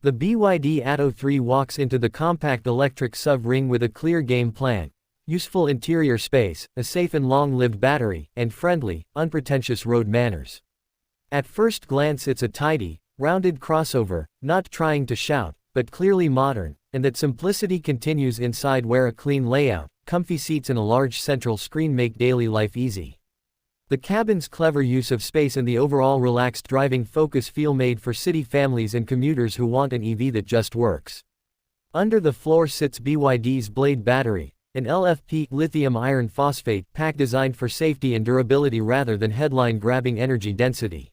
The BYD Atto 3 walks into the compact electric SUV with a clear game plan, useful interior space, a safe and long-lived battery, and friendly, unpretentious road manners. At first glance it's a tidy, rounded crossover, not trying to shout, but clearly modern, and that simplicity continues inside where a clean layout, comfy seats and a large central screen make daily life easy. The cabin's clever use of space and the overall relaxed driving focus feel made for city families and commuters who want an EV that just works. Under the floor sits BYD's Blade battery, an LFP lithium iron phosphate pack designed for safety and durability rather than headline-grabbing energy density.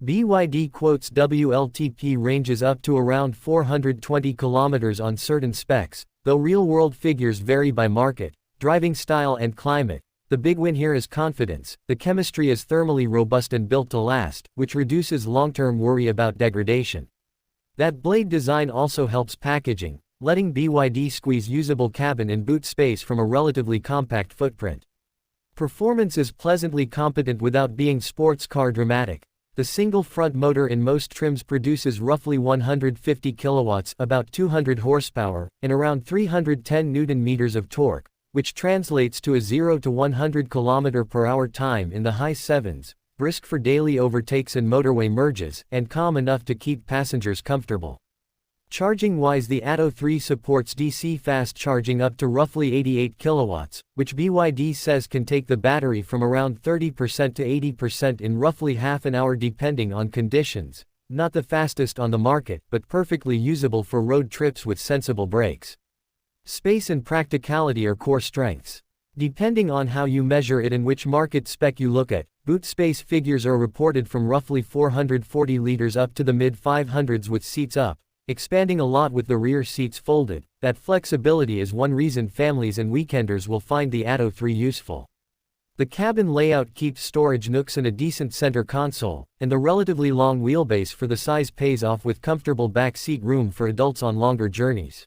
BYD quotes WLTP ranges up to around 420 kilometers on certain specs, though real-world figures vary by market, driving style and climate. The big win here is confidence. The chemistry is thermally robust and built to last, which reduces long-term worry about degradation. That Blade design also helps packaging, letting BYD squeeze usable cabin and boot space from a relatively compact footprint. Performance is pleasantly competent without being sports car dramatic. The single front motor in most trims produces roughly 150 kilowatts, about 200 horsepower, and around 310 Nm of torque, which translates to a 0 to 100 km/h time in the high 7s, brisk for daily overtakes and motorway merges, and calm enough to keep passengers comfortable. Charging-wise, the Atto 3 supports DC fast charging up to roughly 88 kilowatts, which BYD says can take the battery from around 30% to 80% in roughly half an hour depending on conditions. Not the fastest on the market, but perfectly usable for road trips with sensible brakes. Space and practicality are core strengths. Depending on how you measure it and which market spec you look at, boot space figures are reported from roughly 440 liters up to the mid-500s with seats up, expanding a lot with the rear seats folded. That flexibility is one reason families and weekenders will find the Atto 3 useful. The cabin layout keeps storage nooks and a decent center console, and the relatively long wheelbase for the size pays off with comfortable back seat room for adults on longer journeys.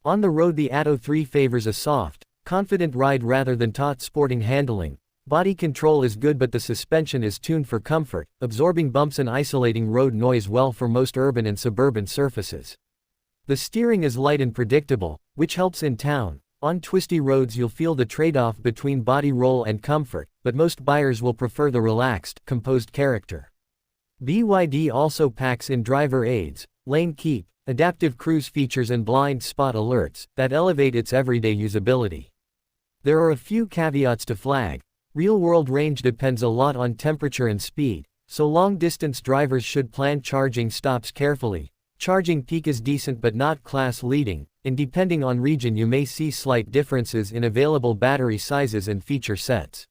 On the road, the Atto 3 favors a soft, confident ride rather than taut sporting handling. Body control is good, but the suspension is tuned for comfort, absorbing bumps and isolating road noise well for most urban and suburban surfaces. The steering is light and predictable, which helps in town. On twisty roads you'll feel the trade-off between body roll and comfort, but most buyers will prefer the relaxed, composed character. BYD also packs in driver aids, lane keep, adaptive cruise features and blind spot alerts that elevate its everyday usability. There are a few caveats to flag. Real-world range depends a lot on temperature and speed, so long-distance drivers should plan charging stops carefully. Charging peak is decent but not class-leading, and depending on region you may see slight differences in available battery sizes and feature sets.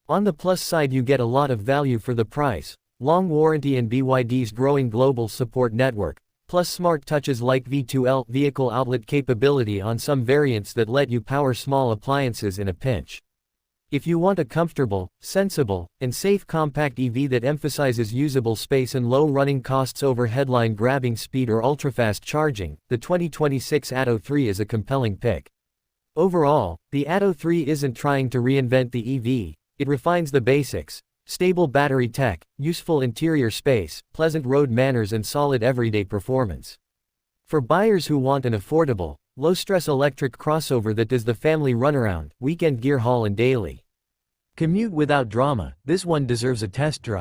On the plus side, you get a lot of value for the price, long warranty and BYD's growing global support network, plus smart touches like V2L vehicle outlet capability on some variants that let you power small appliances in a pinch. If you want a comfortable, sensible, and safe compact EV that emphasizes usable space and low running costs over headline-grabbing speed or ultra-fast charging, the 2026 Atto 3 is a compelling pick. Overall, the Atto 3 isn't trying to reinvent the EV, it refines the basics: stable battery tech, useful interior space, pleasant road manners and solid everyday performance. For buyers who want an affordable, low-stress electric crossover that does the family runaround, weekend gear haul and daily commute without drama, this one deserves a test drive.